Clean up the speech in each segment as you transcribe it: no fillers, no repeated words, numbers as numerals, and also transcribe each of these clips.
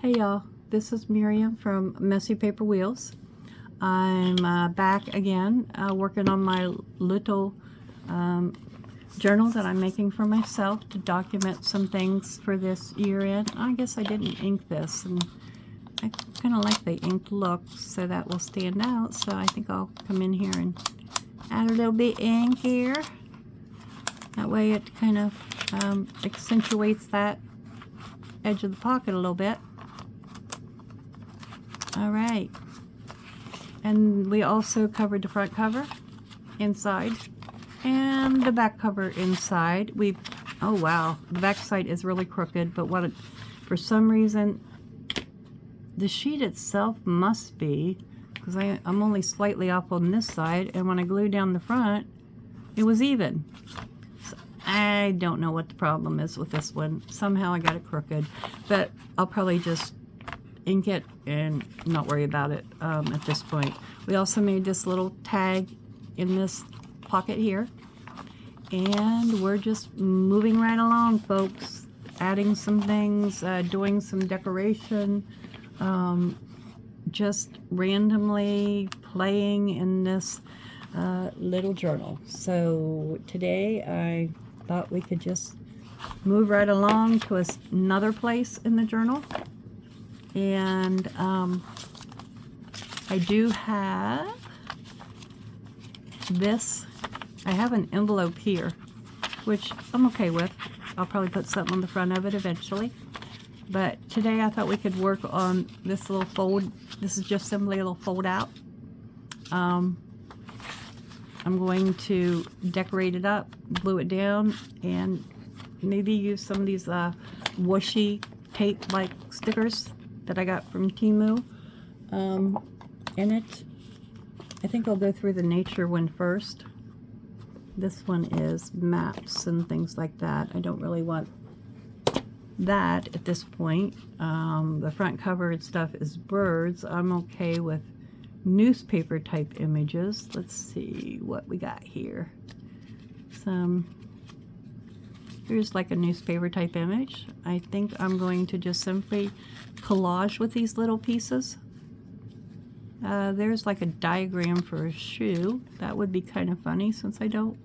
Hey y'all, this is Miriam from Messy Paper Wheels. I'm back again working on my little journal that I'm making for myself to document some things for this year end. I guess I didn't ink this, and I kind of like the inked look, so that will stand out. So I think I'll come in here and add a little bit ink here. That way it kind of accentuates that edge of the pocket a little bit. All right, and we also covered the front cover inside and the back cover inside. Oh wow, the back side is really crooked, but for some reason the sheet itself must be, because I'm only slightly off on this side, and when I glued down the front it was even. So I don't know what the problem is with this one. Somehow I got it crooked, but I'll probably just ink it and not worry about it at this point. We also made this little tag in this pocket here, and we're just moving right along, folks, adding some things, doing some decoration, just randomly playing in this little journal. So today I thought we could just move right along to another place in the journal. And I do have this. I have an envelope here, which I'm okay with. I'll probably put something on the front of it eventually. But today I thought we could work on this little fold. This is just simply a little fold out. I'm going to decorate it up, glue it down, and maybe use some of these Washi tape like stickers that I got from Temu in it. I think I'll go through the nature one first. This one is maps and things like that. I don't really want that at this point. The front cover and stuff is birds. I'm okay with newspaper type images. Let's see what we got here. Here's like a newspaper type image. I think I'm going to just simply collage with these little pieces. There's like a diagram for a shoe. That would be kind of funny since I don't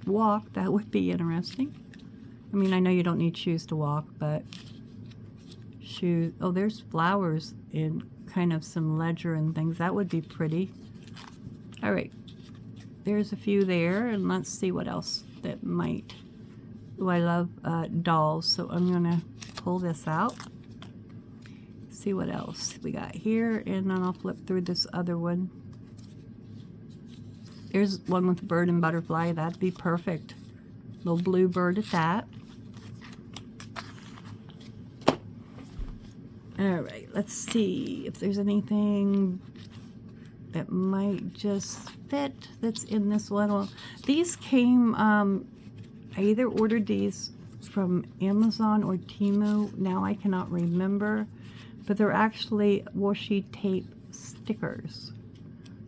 walk. That would be interesting. I mean, I know you don't need shoes to walk, but shoes. Oh, there's flowers in kind of some ledger and things. That would be pretty. All right. There's a few there, and let's see what else that might. Oh, I love dolls, so I'm gonna pull this out. See what else we got here, and then I'll flip through this other one. There's one with bird and butterfly. That'd be perfect. Little blue bird at that. All right, let's see if there's anything that might just fit that's in this little. These came, I either ordered these from Amazon or Temu. Now I cannot remember, but they're actually washi tape stickers.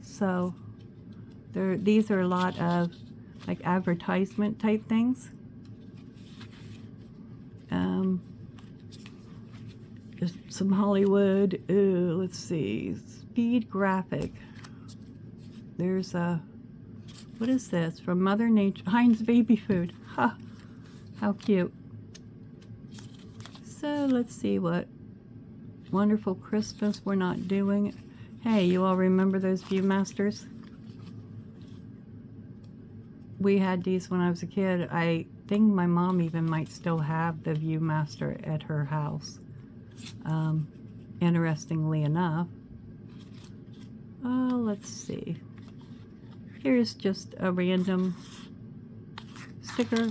So these are a lot of like advertisement type things. Just some Hollywood. Let's see, Speed Graphic. There's a, what is this? From Mother Nature, Heinz baby food. Ha! How cute. So let's see what wonderful Christmas we're not doing. Hey, you all remember those Viewmasters? We had these when I was a kid. I think my mom even might still have the Viewmaster at her house. Interestingly enough. Oh, let's see. Here's just a random sticker.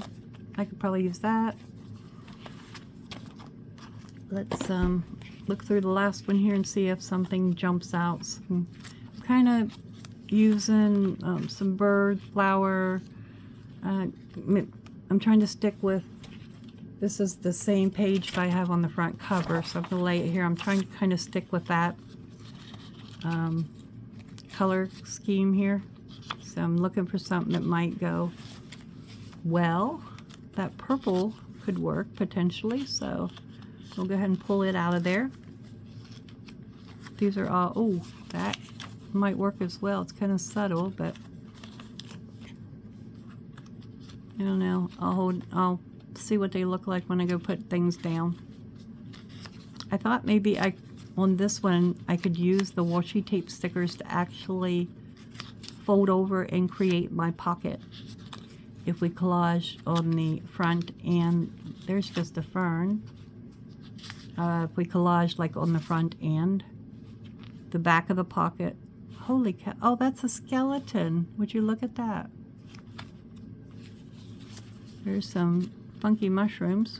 I could probably use that. Let's look through the last one here and see if something jumps out. I'm kind of using some bird, flower. I'm trying to stick with, this is the same page that I have on the front cover, so I'm going to lay it here. I'm trying to kind of stick with that color scheme here. So I'm looking for something that might go well. That purple could work potentially. So we'll go ahead and pull it out of there. These are all, oh, that might work as well. It's kind of subtle, but I don't know. I'll see what they look like when I go put things down. I thought maybe on this one I could use the washi tape stickers to actually fold over and create my pocket. If we collage on the front, and there's just a fern. If we collage like on the front and the back of the pocket. Holy cow. Oh, that's a skeleton. Would you look at that? There's some funky mushrooms.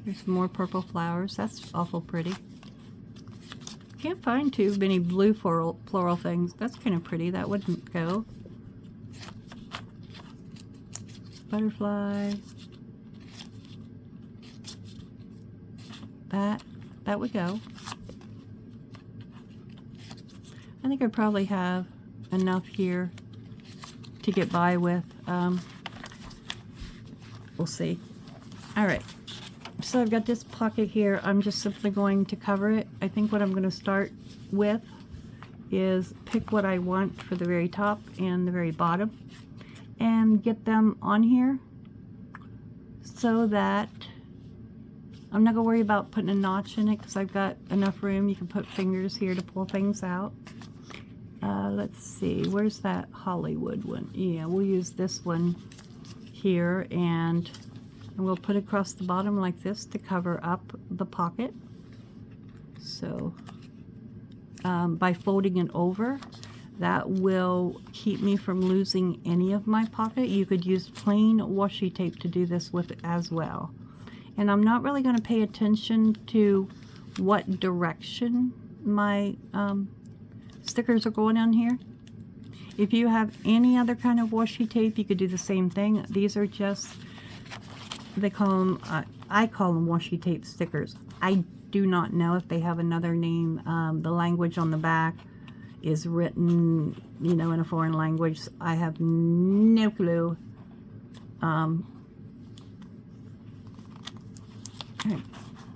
There's some more purple flowers. That's awful pretty. Can't find too many blue floral things. That's kind of pretty. That wouldn't go. Butterfly. That would go. I think I probably have enough here to get by with. We'll see. All right. So I've got this pocket here. I'm just simply going to cover it. I think what I'm going to start with is pick what I want for the very top and the very bottom and get them on here so that I'm not going to worry about putting a notch in it because I've got enough room. You can put fingers here to pull things out. Let's see, where's that Hollywood one? Yeah, we'll use this one here, and we'll put it across the bottom like this to cover up the pocket. So by folding it over, that will keep me from losing any of my pocket. You could use plain washi tape to do this with as well. And I'm not really going to pay attention to what direction my stickers are going on here. If you have any other kind of washi tape, you could do the same thing. These are just, they call them, I call them washi tape stickers. I do not know if they have another name. The language on the back is written, you know, in a foreign language. I have no clue.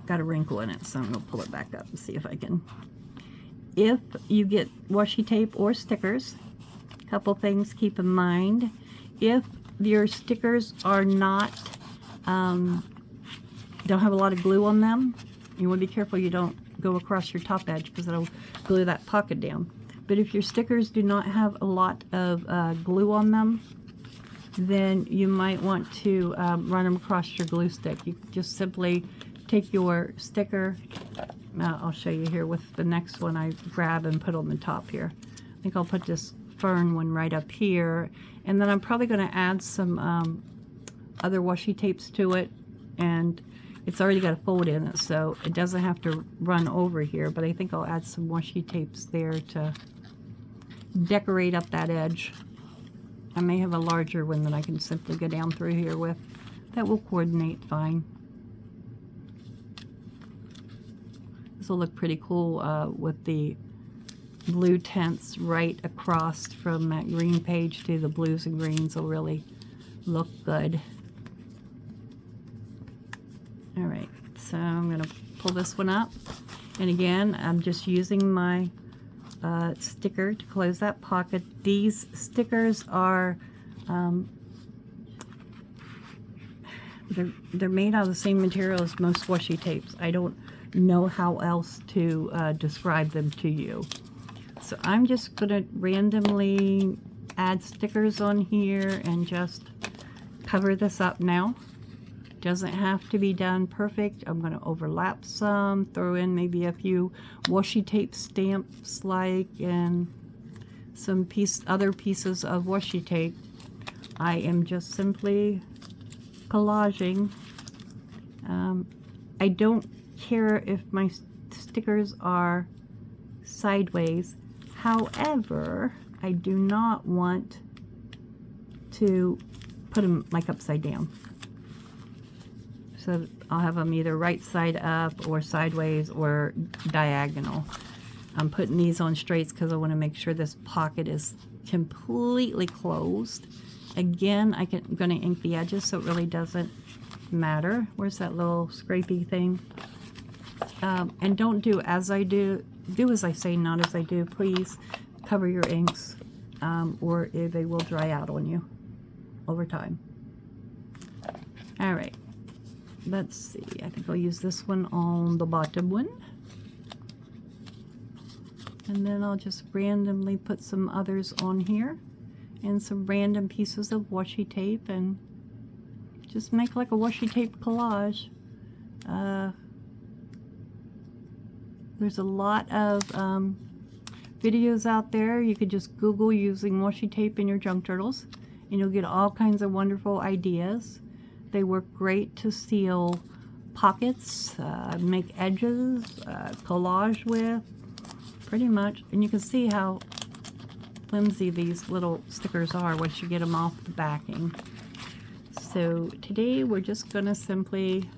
Got a wrinkle in it, so I'm going to pull it back up and see if I can. If you get washi tape or stickers, a couple things keep in mind. If your stickers are not, don't have a lot of glue on them, you want to be careful you don't go across your top edge because it'll glue that pocket down. But if your stickers do not have a lot of glue on them, then you might want to run them across your glue stick. You just simply take your sticker, I'll show you here with the next one I grab and put on the top here. I think I'll put this fern one right up here, and then I'm probably going to add some other washi tapes to it, and it's already got a fold in it, so it doesn't have to run over here, but I think I'll add some washi tapes there to decorate up that edge. I may have a larger one that I can simply go down through here with. That will coordinate fine. This will look pretty cool with the blue tints right across from that green page to the blues and greens will really look good. All right, so I'm going to pull this one up. And again, I'm just using my sticker to close that pocket. These stickers are they're made out of the same material as most washi tapes. I don't know how else to describe them to you. So I'm just going to randomly add stickers on here and just cover this up now. Doesn't have to be done perfect. I'm going to overlap some, throw in maybe a few washi tape stamps like, and some other pieces of washi tape. I am just simply collaging. I don't care if my stickers are sideways. However, I do not want to put them like upside down. So I'll have them either right side up or sideways or diagonal. I'm putting these on straights because I want to make sure this pocket is completely closed Again, I'm going to ink the edges, so it really doesn't matter. Where's that little scrapey thing? And don't do as I do. Do as I say, not as I do. Please cover your inks, or they will dry out on you over time. All right. Let's see. I think I'll use this one on the bottom one. And then I'll just randomly put some others on here. And some random pieces of washi tape, and just make like a washi tape collage. There's a lot of videos out there. You could just Google using washi tape in your junk journals, and you'll get all kinds of wonderful ideas. They work great to seal pockets, make edges, collage with, pretty much. And you can see how flimsy these little stickers are once you get them off the backing. So today we're just going to simply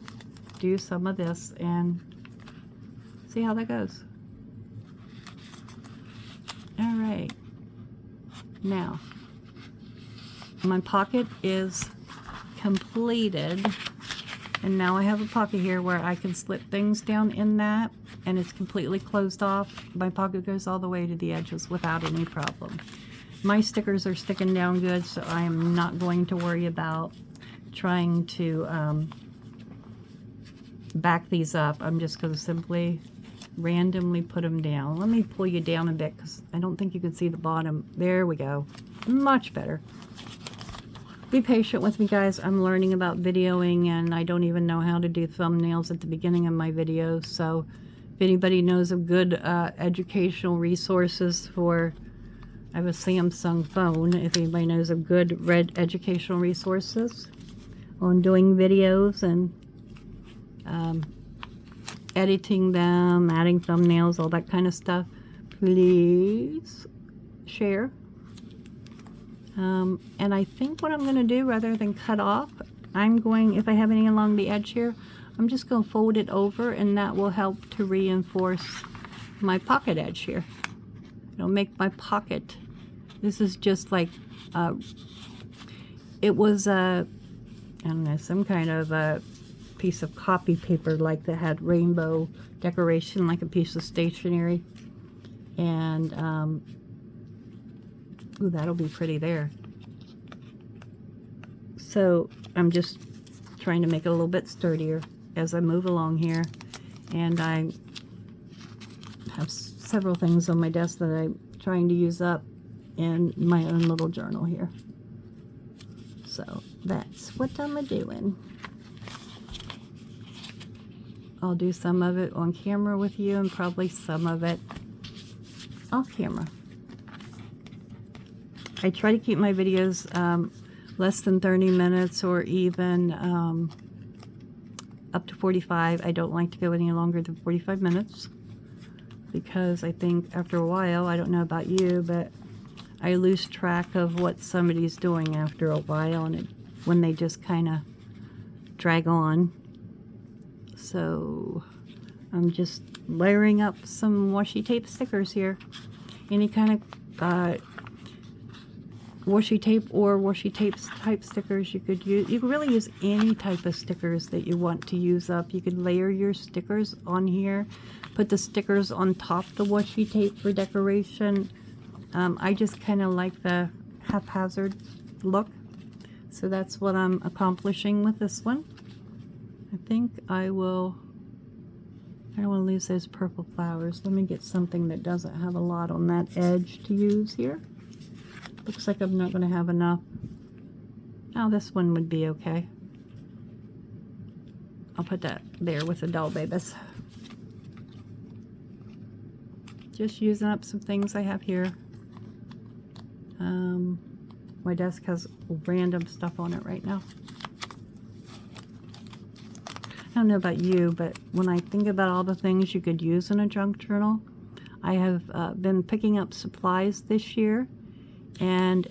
do some of this and see how that goes. All right. Now, my pocket is completed, and now I have a pocket here where I can slip things down in that, and it's completely closed off. My pocket goes all the way to the edges without any problem. My stickers are sticking down good, so I am not going to worry about trying to back these up. I'm just going to simply randomly put them down. Let me pull you down a bit because I don't think you can see the bottom. There we go. Much better. Be patient with me, guys. I'm learning about videoing, and I don't even know how to do thumbnails at the beginning of my videos. So if anybody knows of good educational resources for, I have a Samsung phone, if anybody knows of good educational resources on doing videos and editing them, adding thumbnails, all that kind of stuff, please share. And I think what I'm going to do, rather than cut off, I'm going, if I have any along the edge here, I'm just going to fold it over, and that will help to reinforce my pocket edge here. It'll make my pocket, this is just like, it was I don't know, some kind of a piece of copy paper like that had rainbow decoration, like a piece of stationery. And ooh, that'll be pretty there. So I'm just trying to make it a little bit sturdier as I move along here. And I have several things on my desk that I'm trying to use up in my own little journal here. So that's what I'm doing. I'll do some of it on camera with you, and probably some of it off camera. I try to keep my videos less than 30 minutes, or even up to 45. I don't like to go any longer than 45 minutes because I think after a while, I don't know about you, but I lose track of what somebody's doing after a while, and when they just kind of drag on. So I'm just layering up some washi tape stickers here. Any kind of washi tape or washi tape type stickers you could use. You can really use any type of stickers that you want to use up. You could layer your stickers on here, put the stickers on top of the washi tape for decoration. I just kind of like the haphazard look, so that's what I'm accomplishing with this one. I think I don't want to lose those purple flowers. Let me get something that doesn't have a lot on that edge to use here. Looks like I'm not going to have enough. Oh, this one would be okay. I'll put that there with the doll babies. Just using up some things I have here. My desk has random stuff on it right now. I don't know about you, but when I think about all the things you could use in a junk journal, I have been picking up supplies this year, and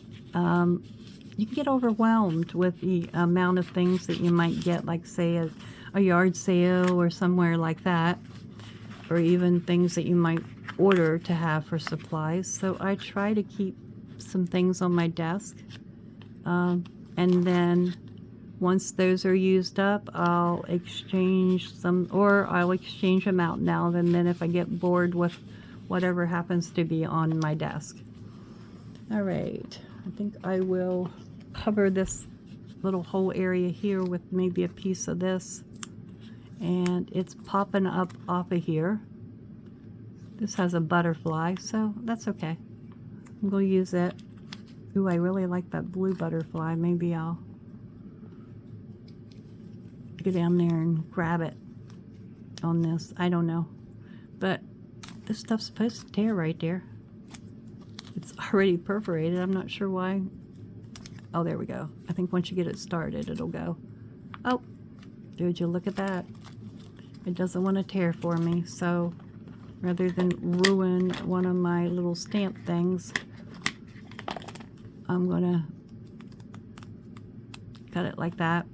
you can get overwhelmed with the amount of things that you might get, like say a yard sale or somewhere like that, or even things that you might order to have for supplies. So I try to keep some things on my desk And then once those are used up, I'll exchange some, or I'll exchange them out now and then if I get bored with whatever happens to be on my desk. All right, I think I will cover this little whole area here with maybe a piece of this, and it's popping up off of here. This has a butterfly, so that's okay. I'm going to use it. Ooh, I really like that blue butterfly. Maybe I'll go down there and grab it on this. I don't know, but this stuff's supposed to tear right there. It's already perforated. I'm not sure why. Oh, there we go. I think once you get it started, it'll go. Oh, did you look at that? It doesn't want to tear for me, so rather than ruin one of my little stamp things, I'm gonna cut it like that.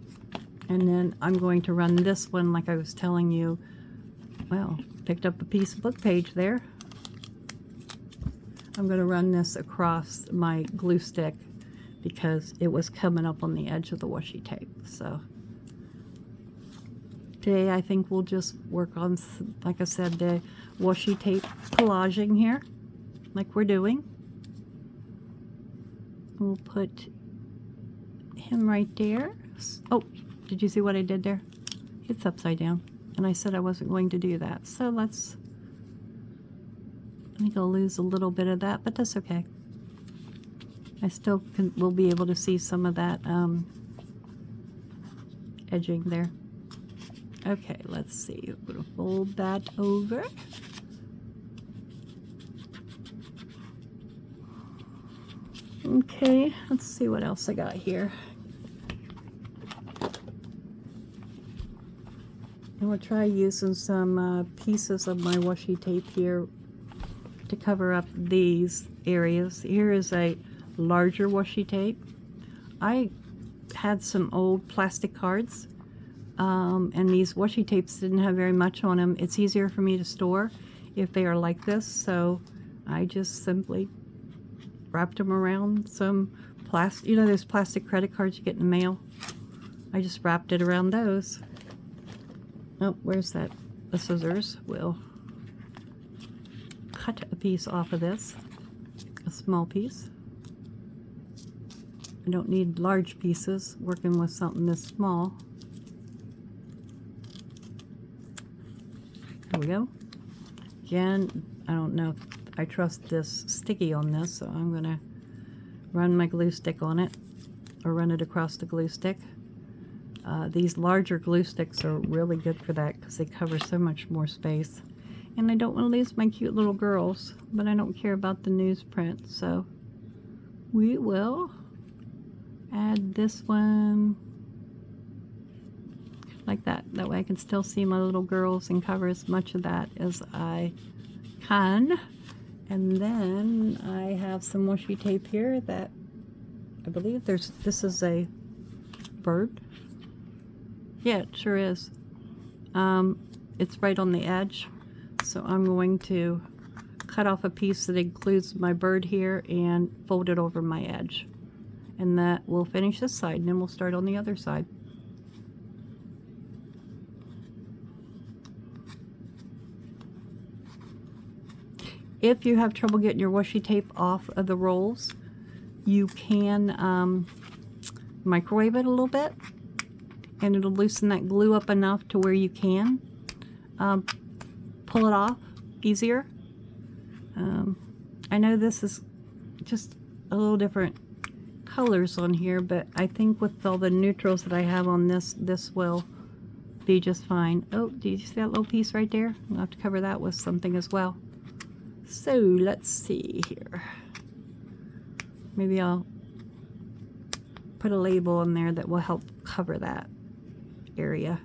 And then I'm going to run this one like I was telling you. Well, picked up a piece of book page there. I'm going to run this across my glue stick because it was coming up on the edge of the washi tape. So today I think we'll just work on, like I said, the washi tape collaging here, like we're doing. We'll put him right there. Oh, did you see what I did there? It's upside down. And I said I wasn't going to do that. So I think I'll lose a little bit of that, but that's okay. I still will be able to see some of that edging there. Okay, let's see. I'm going to fold that over. Okay, let's see what else I got here. I'm going to try using some pieces of my washi tape here to cover up these areas. Here is a larger washi tape. I had some old plastic cards, and these washi tapes didn't have very much on them. It's easier for me to store if they are like this, so I just simply wrapped them around some plastic, you know those plastic credit cards you get in the mail? I just wrapped it around those. Oh, where's that? The scissors will cut a piece off of this, a small piece. I don't need large pieces working with something this small. There we go. Again, I don't know if I trust this sticky on this, so I'm going to run my glue stick on it, or run it across the glue stick. These larger glue sticks are really good for that because they cover so much more space. And I don't want to lose my cute little girls, but I don't care about the newsprint, so we will add this one like that. That way I can still see my little girls and cover as much of that as I can. And then I have some washi tape here that I believe this is a bird. Yeah, it sure is. It's right on the edge. So I'm going to cut off a piece that includes my bird here and fold it over my edge. And that will finish this side, and then we'll start on the other side. If you have trouble getting your washi tape off of the rolls, you can microwave it a little bit, and it'll loosen that glue up enough to where you can pull it off easier. I know this is just a little different colors on here, but I think with all the neutrals that I have on this, this will be just fine. Oh, do you see that little piece right there? I'll have to cover that with something as well. So let's see here. Maybe I'll put a label in there that will help cover that area,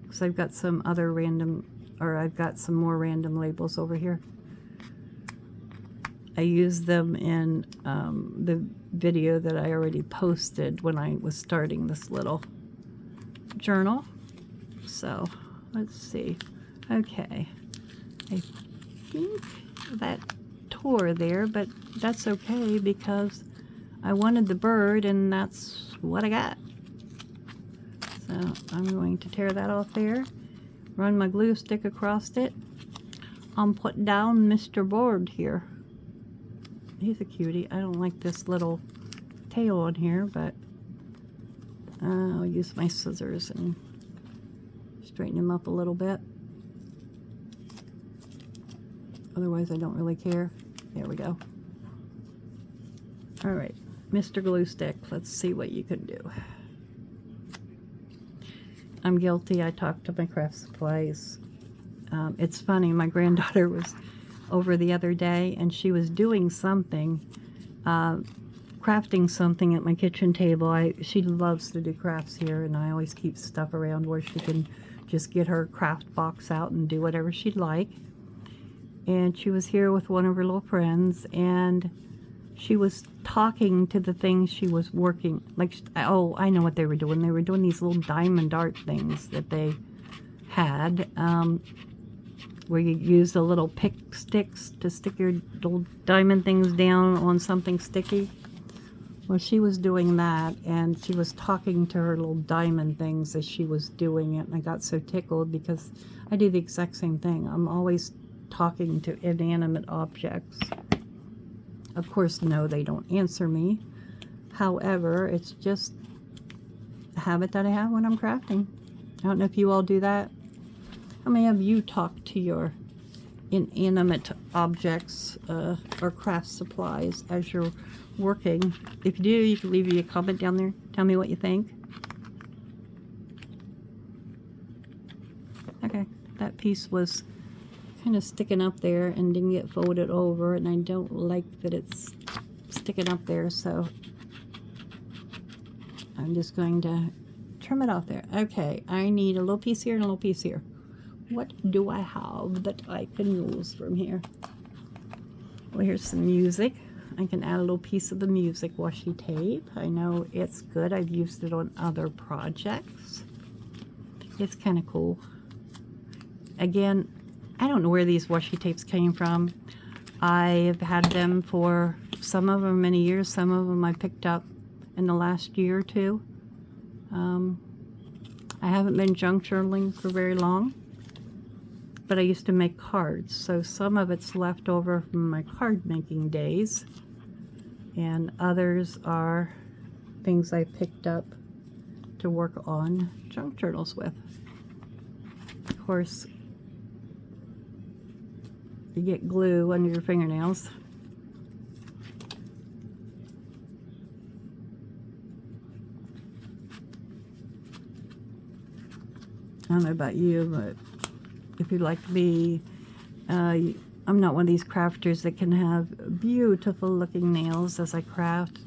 because I've got some other random, or I've got some more random labels over here. I used them in the video that I already posted when I was starting this little journal. So let's see. Okay, I think that tore there, but that's okay because I wanted the bird, and that's what I got. So I'm going to tear that off there, run my glue stick across it. I'm putting down Mr. Board here. He's a cutie. I don't like this little tail on here, but I'll use my scissors and straighten him up a little bit. Otherwise, I don't really care. There we go. All right, Mr. Glue Stick, let's see what you can do. I'm guilty. I talked to my craft supplies. It's funny, my granddaughter was over the other day, and she was doing something, crafting something at my kitchen table. She loves to do crafts here, and I always keep stuff around where she can just get her craft box out and do whatever she'd like. And she was here with one of her little friends, and she was talking to the things she was working, like, oh, I know what they were doing. They were doing these little diamond art things that they had, where you use the little pick sticks to stick your little diamond things down on something sticky. Well, she was doing that, and she was talking to her little diamond things as she was doing it, and I got so tickled because I do the exact same thing. I'm always talking to inanimate objects. Of course, no, they don't answer me. However, it's just a habit that I have when I'm crafting. I don't know if you all do that. How many of you talk to your inanimate objects or craft supplies as you're working? If you do, you can leave me a comment down there. Tell me what you think. Okay, that piece was kind of sticking up there and didn't get folded over, and I don't like that it's sticking up there, so I'm just going to trim it off there. Okay, I need a little piece here and a little piece here. What do I have that I can use from here? Well, here's some music. I can add a little piece of the music washi tape. I know it's good. I've used it on other projects. It's kind of cool. Again, I don't know where these washi tapes came from. I've had them for some of them many years. Some of them I picked up in the last year or two. I haven't been junk journaling for very long, but I used to make cards, so some of it's left over from my card making days, and others are things I picked up to work on junk journals with. Of course, you get glue under your fingernails. I don't know about you, but if you're like me, I'm not one of these crafters that can have beautiful looking nails as I craft.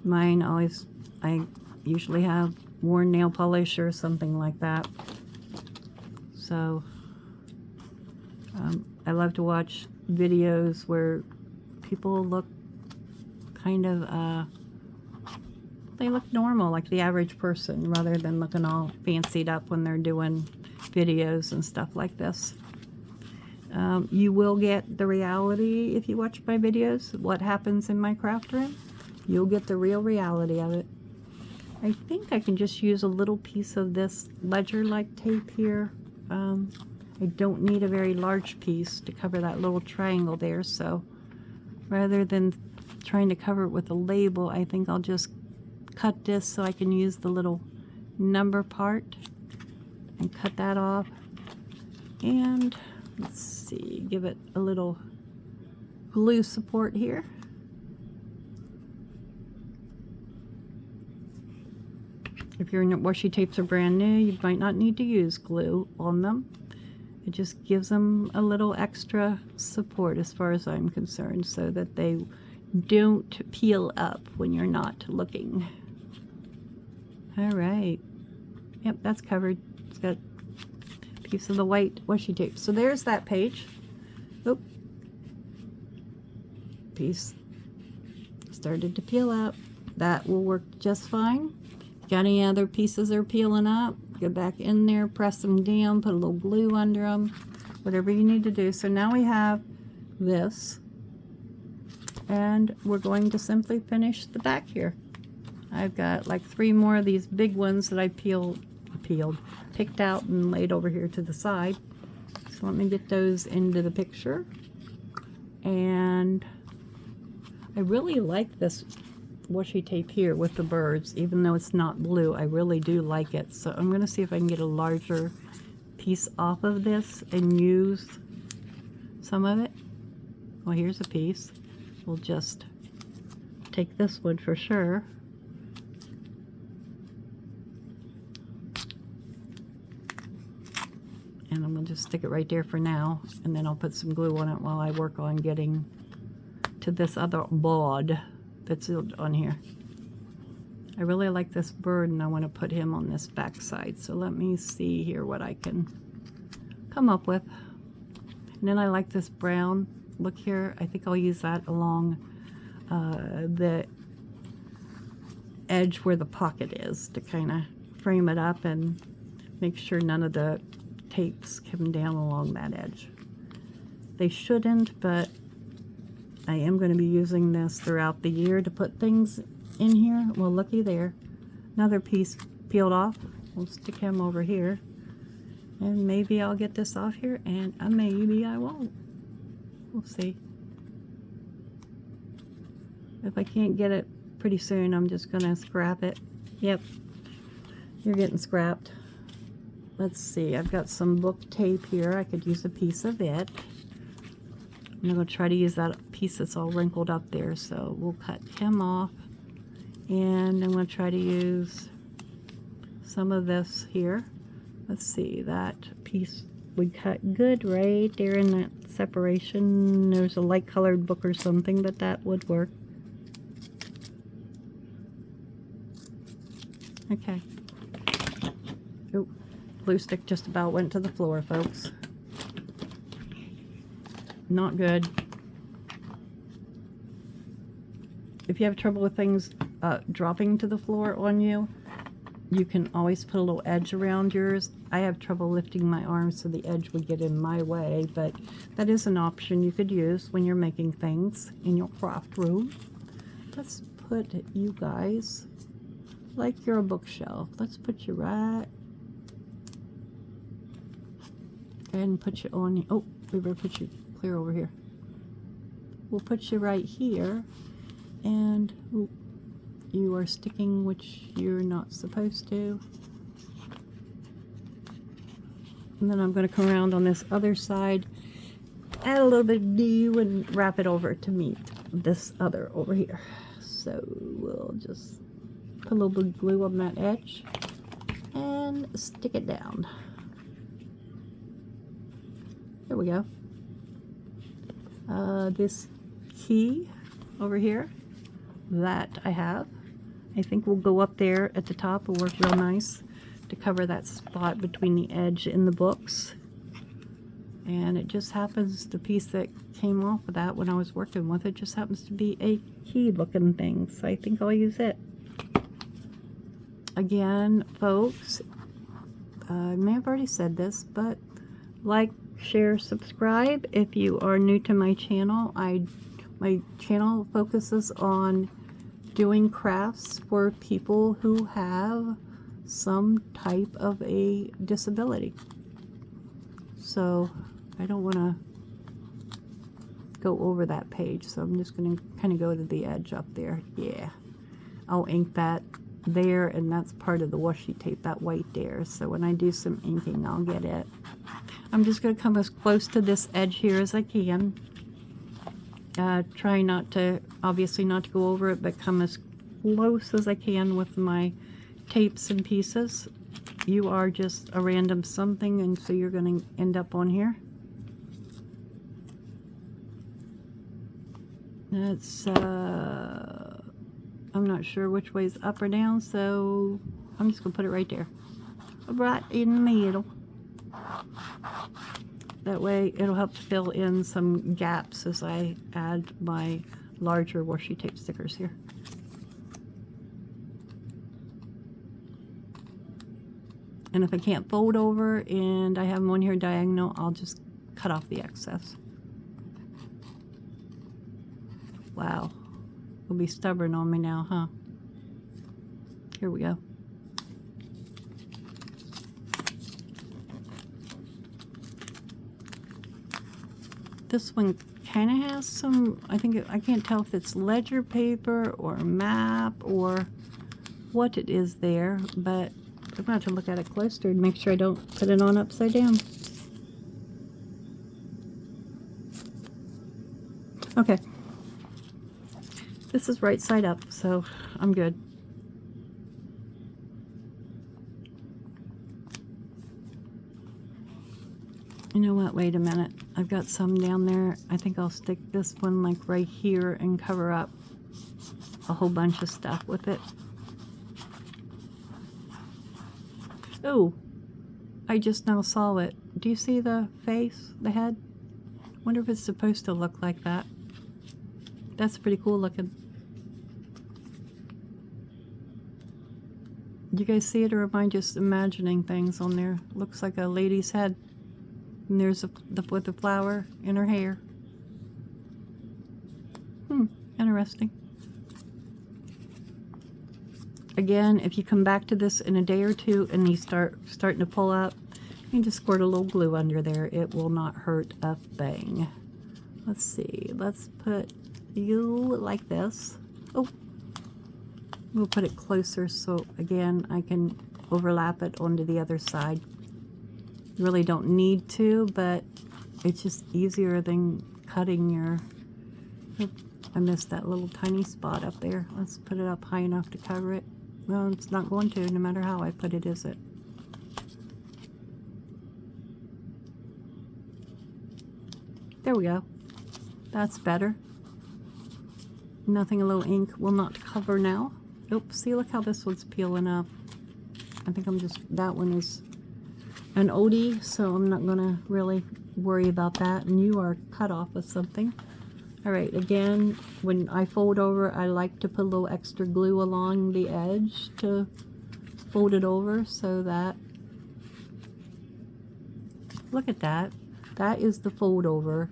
Mine always, I usually have worn nail polish or something like that. So I love to watch videos where people look kind of, they look normal, like the average person, rather than looking all fancied up when they're doing videos and stuff like this. You will get the reality if you watch my videos, what happens in my craft room. You'll get the real reality of it. I think I can just use a little piece of this ledger-like tape here. I don't need a very large piece to cover that little triangle there, so rather than trying to cover it with a label, I think I'll just cut this so I can use the little number part and cut that off. And let's see, give it a little glue support here. If your washi tapes are brand new, you might not need to use glue on them. It just gives them a little extra support as far as I'm concerned, so that they don't peel up when you're not looking. All right. Yep, that's covered. It's got a piece of the white washi tape. So there's that page. Oop. Piece started to peel up. That will work just fine. Got any other pieces that are peeling up, go back in there, press them down, put a little glue under them, whatever you need to do. So now we have this. And we're going to simply finish the back here. I've got like 3 more of these big ones that I picked out and laid over here to the side. So let me get those into the picture. And I really like this washi tape here with the birds, even though it's not blue. I really do like it. So I'm going to see if I can get a larger piece off of this and use some of it. Well, here's a piece. We'll just take this one for sure. And I'm going to just stick it right there for now, and then I'll put some glue on it while I work on getting to this other board that's on here. I really like this bird, and I want to put him on this back side. So let me see here what I can come up with. And then I like this brown look here. I think I'll use that along the edge where the pocket is to kind of frame it up and make sure none of the tapes come down along that edge. They shouldn't, but I am going to be using this throughout the year to put things in here. Well, looky there. Another piece peeled off. We'll stick him over here. And maybe I'll get this off here, and maybe I won't. We'll see. If I can't get it pretty soon, I'm just going to scrap it. Yep, you're getting scrapped. Let's see, I've got some book tape here. I could use a piece of it. I'm going to try to use that piece that's all wrinkled up there, so we'll cut him off. And I'm going to try to use some of this here. Let's see, that piece would cut good right there in that separation. There's a light colored book or something, but that would work. Okay. Oh, glue stick just about went to the floor, folks. Not good. If you have trouble with things dropping to the floor on you, you can always put a little edge around yours. I have trouble lifting my arms so the edge would get in my way, but that is an option you could use when you're making things in your craft room. Let's put you guys like you're a bookshelf. Let's put you right, and put you on. Oh, we better put you clear over here. We'll put you right here, and ooh, you are sticking, which you're not supposed to. And then I'm going to come around on this other side, add a little bit of glue, and wrap it over to meet this other over here. So we'll just put a little bit of glue on that edge and stick it down. There we go. This key over here that I have, I think will go up there at the top. Will work real nice to cover that spot between the edge and the books. And it just happens, the piece that came off of that when I was working with it just happens to be a key looking thing, so I think I'll use it. Again, folks, I may have already said this, but like, share, subscribe if you are new to my channel. My channel focuses on doing crafts for people who have some type of a disability. So I don't want to go over that page, so I'm just going to kind of go to the edge up there. Yeah, I'll ink that there, and that's part of the washi tape, that white there. So when I do some inking, I'll get it. I'm just going to come as close to this edge here as I can. Try not to, obviously not to go over it, but come as close as I can with my tapes and pieces. You are just a random something, and so you're going to end up on here. That's, I'm not sure which way is up or down, so I'm just going to put it right there. Right in the middle. That way it'll help to fill in some gaps as I add my larger washi tape stickers here. And if I can't fold over and I have them on here diagonal, I'll just cut off the excess. Wow. It'll be stubborn on me now, huh? Here we go. This one kind of has some, I can't tell if it's ledger paper or map or what it is there, but I'm going to have to look at it closer and make sure I don't put it on upside down. Okay. This is right side up, so I'm good. You know what? Wait a minute. I've got some down there. I think I'll stick this one like right here and cover up a whole bunch of stuff with it. Oh, I just now saw it. Do you see the face, the head? Wonder if it's supposed to look like that. That's pretty cool looking. Do you guys see it, or am I just imagining things on there? Looks like a lady's head. And there's with the flower in her hair. Interesting. Again, if you come back to this in a day or two and you starting to pull up, you can just squirt a little glue under there. It will not hurt a thing. Let's see. Let's put you like this. Oh, we'll put it closer so again I can overlap it onto the other side. You really don't need to, but it's just easier than cutting your... Oh, I missed that little tiny spot up there. Let's put it up high enough to cover it. Well, it's not going to, no matter how I put it, is it? There we go. That's better. Nothing a little ink will not cover now. Oops, see, look how this one's peeling up. I think that one is an oldie, so I'm not gonna really worry about that. And you are cut off with something. All right, again, when I fold over, I like to put a little extra glue along the edge to fold it over so that, look at that. That is the fold over,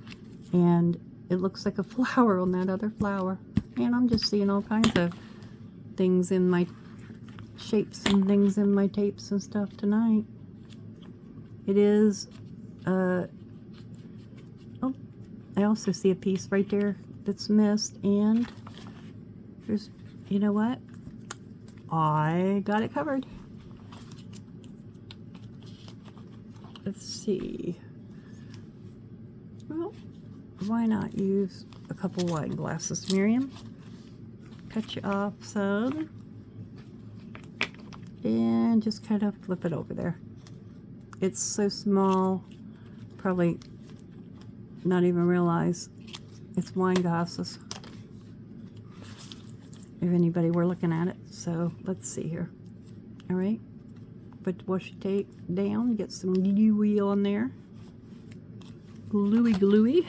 and it looks like a flower on that other flower. And I'm just seeing all kinds of things in my shapes and things in my tapes and stuff tonight. It is, oh, I also see a piece right there that's missed, and there's, you know what? I got it covered. Let's see. Well, why not use a couple wine glasses, Miriam? Cut you off some, and just kind of flip it over there. It's so small, probably not even realize it's wine glasses if anybody were looking at it. So let's see here. All right, put the washi tape down, get some gluey on there, gluey.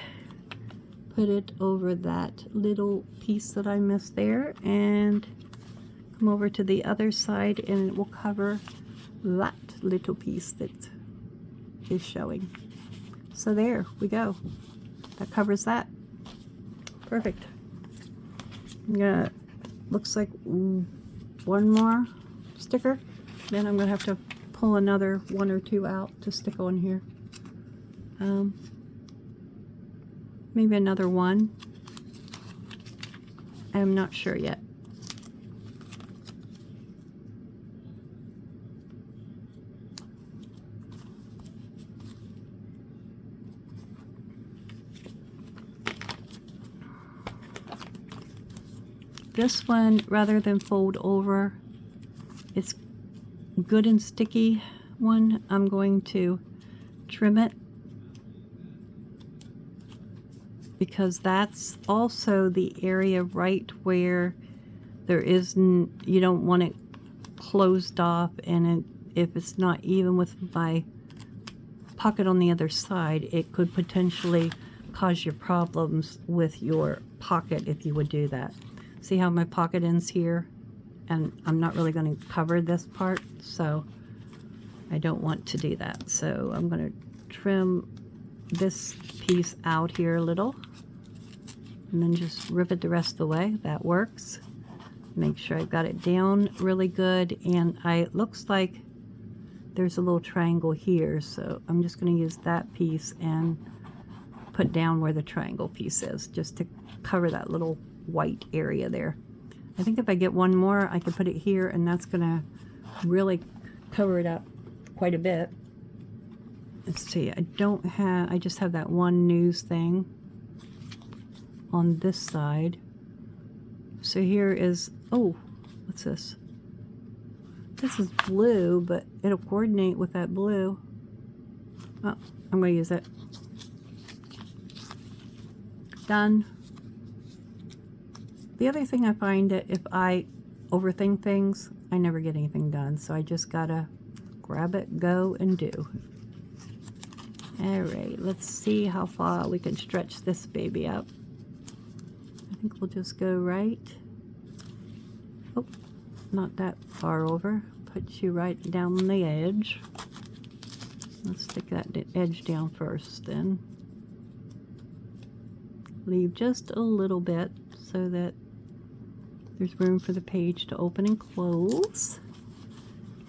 Put it over that little piece that I missed there, and come over to the other side, and it will cover that little piece that is showing. So there we go. That covers that. Perfect. I'm gonna, looks like one more sticker. Then I'm gonna have to pull another one or two out to stick on here. Maybe another one. I'm not sure yet. This one, rather than fold over, it's good and sticky one. I'm going to trim it, because that's also the area right where there isn't, you don't want it closed off, and if it's not even with my pocket on the other side, it could potentially cause you problems with your pocket if you would do that. See how my pocket ends here? And I'm not really going to cover this part, so I don't want to do that. So I'm going to trim this piece out here a little. and then just rip it the rest of the way. That works. Make sure I've got it down really good, and it looks like there's a little triangle here, so I'm just going to use that piece and put down where the triangle piece is, just to cover that little white area there. I think if I get one more, I can put it here, and that's going to really cover it up quite a bit. Let's see, I just have that one news thing on this side. So here is, oh, what's this? This is blue, but it'll coordinate with that blue. Oh, I'm going to use it. Done. The other thing I find that if I overthink things, I never get anything done. So I just gotta grab it, go, and do. Alright, let's see how far we can stretch this baby up. I think we'll just go right. Oh, not that far over. Put you right down the edge. Let's stick that edge down first then. Leave just a little bit so that there's room for the page to open and close.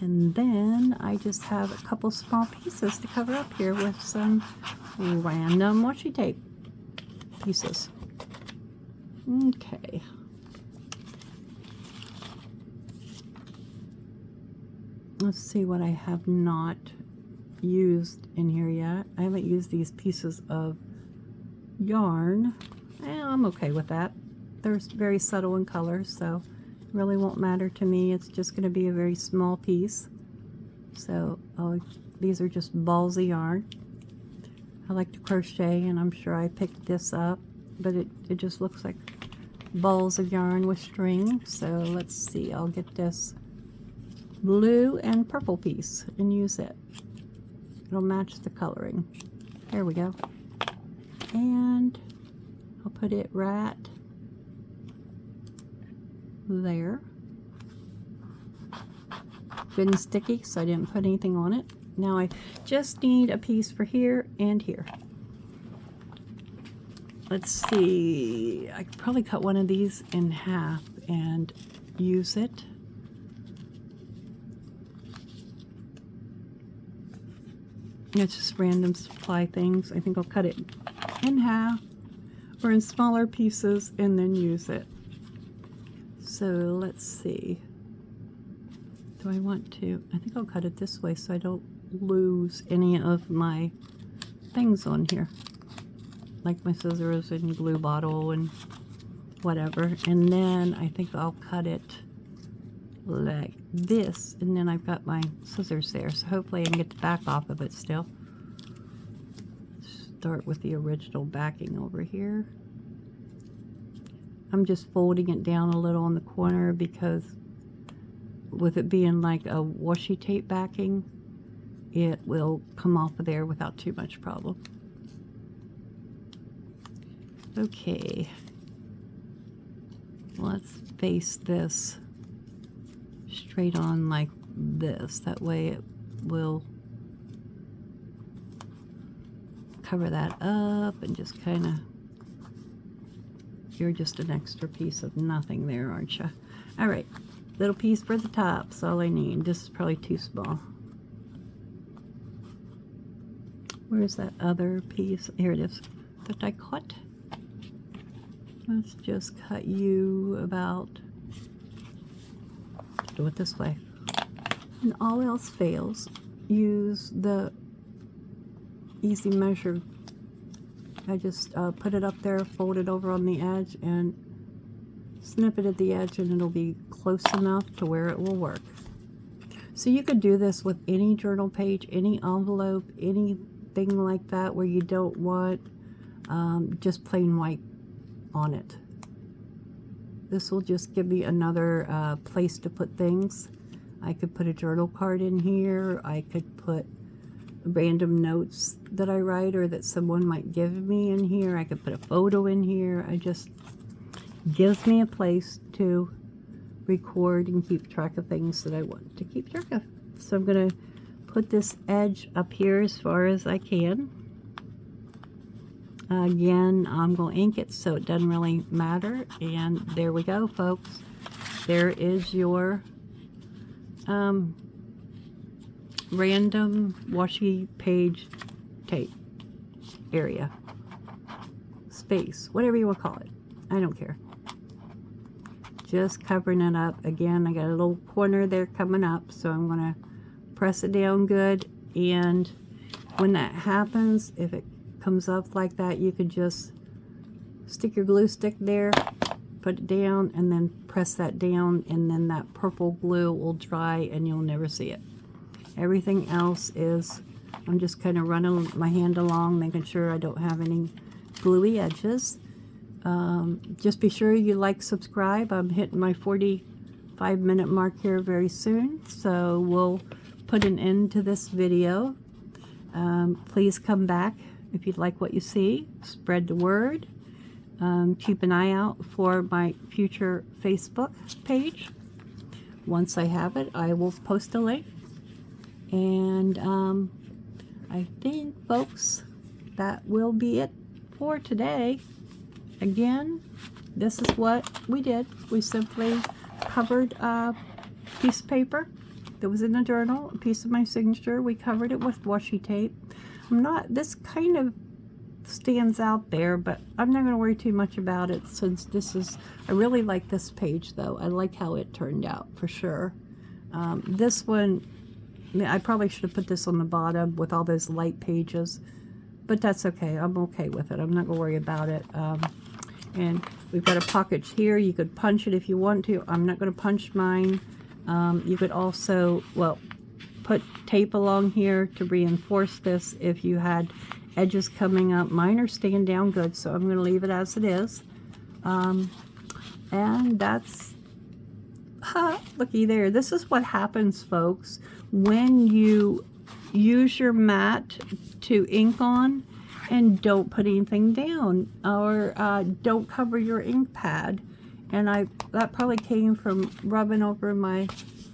And then I just have a couple small pieces to cover up here with some random washi tape pieces. Okay. Let's see what I have not used in here yet. I haven't used these pieces of yarn. I'm okay with that. They're very subtle in color, so it really won't matter to me. It's just going to be a very small piece. So these are just balls of yarn. I like to crochet, and I'm sure I picked this up, but it just looks like balls of yarn with string. So let's see, I'll get this blue and purple piece and use it. It'll match the coloring. There we go. And I'll put it right there. Good and sticky, so I didn't put anything on it. Now I just need a piece for here and here. Let's see, I could probably cut one of these in half and use it. It's just random supply things. I think I'll cut it in half or in smaller pieces and then use it. So let's see. Do I want to? I think I'll cut it this way so I don't lose any of my things on here, like my scissors and glue bottle and whatever. And then I think I'll cut it like this, and then I've got my scissors there, so hopefully I can get the back off of it still. Start with the original backing over here. I'm just folding it down a little in the corner because with it being like a washi tape backing, it will come off of there without too much problem. Okay, let's face this straight on like this. That way it will cover that up and just kind of, you're just an extra piece of nothing there, aren't you? All right, little piece for the top, that's all I need. This is probably too small. Where's that other piece? Here it is that I cut. Let's just cut you about, do it this way. And all else fails, use the easy measure. I just put it up there, fold it over on the edge, and snip it at the edge, and it'll be close enough to where it will work. So you could do this with any journal page, any envelope, anything like that where you don't want just plain white on it. This will just give me another place to put things. I could put a journal card in here. I could put random notes that I write or that someone might give me in here. I could put a photo in here. It just gives me a place to record and keep track of things that I want to keep track of. So I'm going to put this edge up here as far as I can. Again, I'm going to ink it, so it doesn't really matter. And there we go, folks. There is your random washi page tape area. Space, whatever you want to call it. I don't care. Just covering it up. Again, I got a little corner there coming up, so I'm going to press it down good. And when that happens, if it comes up like that, you could just stick your glue stick there, put it down, and then press that down, and then that purple glue will dry and you'll never see it. Everything else is, I'm just kind of running my hand along, making sure I don't have any gluey edges. Just be sure you like, subscribe. I'm hitting my 45-minute mark here very soon, so we'll put an end to this video. Please come back if you'd like what you see. Spread the word. Keep an eye out for my future Facebook page. Once I have it, I will post a link. And I think, folks, that will be it for today. Again, this is what we did. We simply covered a piece of paper that was in a journal, a piece of my signature. We covered it with washi tape. This kind of stands out there, but I'm not going to worry too much about it, since this is, I really like this page though. I like how it turned out for sure. This one, I probably should have put this on the bottom with all those light pages, but that's okay. I'm okay with it. I'm not going to worry about it. And we've got a pocket here. You could punch it if you want to. I'm not going to punch mine. You could also, well, put tape along here to reinforce this if you had edges coming up. Mine are staying down good, so I'm going to leave it as it is. And that's, looky there. This is what happens, folks, when you use your mat to ink on and don't put anything down, or don't cover your ink pad. And that probably came from rubbing over my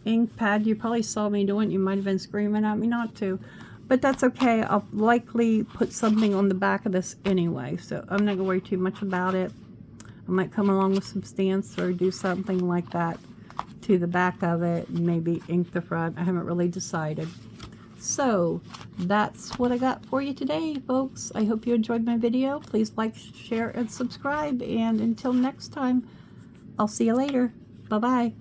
ink pad. You probably saw me doing it. You might have been screaming at me not to, but that's okay. I'll likely put something on the back of this anyway, so I'm not gonna worry too much about it. I might come along with some stamps or do something like that to the back of it, and maybe ink the front. I haven't really decided. So that's what I got for you today, folks. I hope you enjoyed my video. Please like, share, and subscribe. And until next time, I'll see you later. Bye-bye.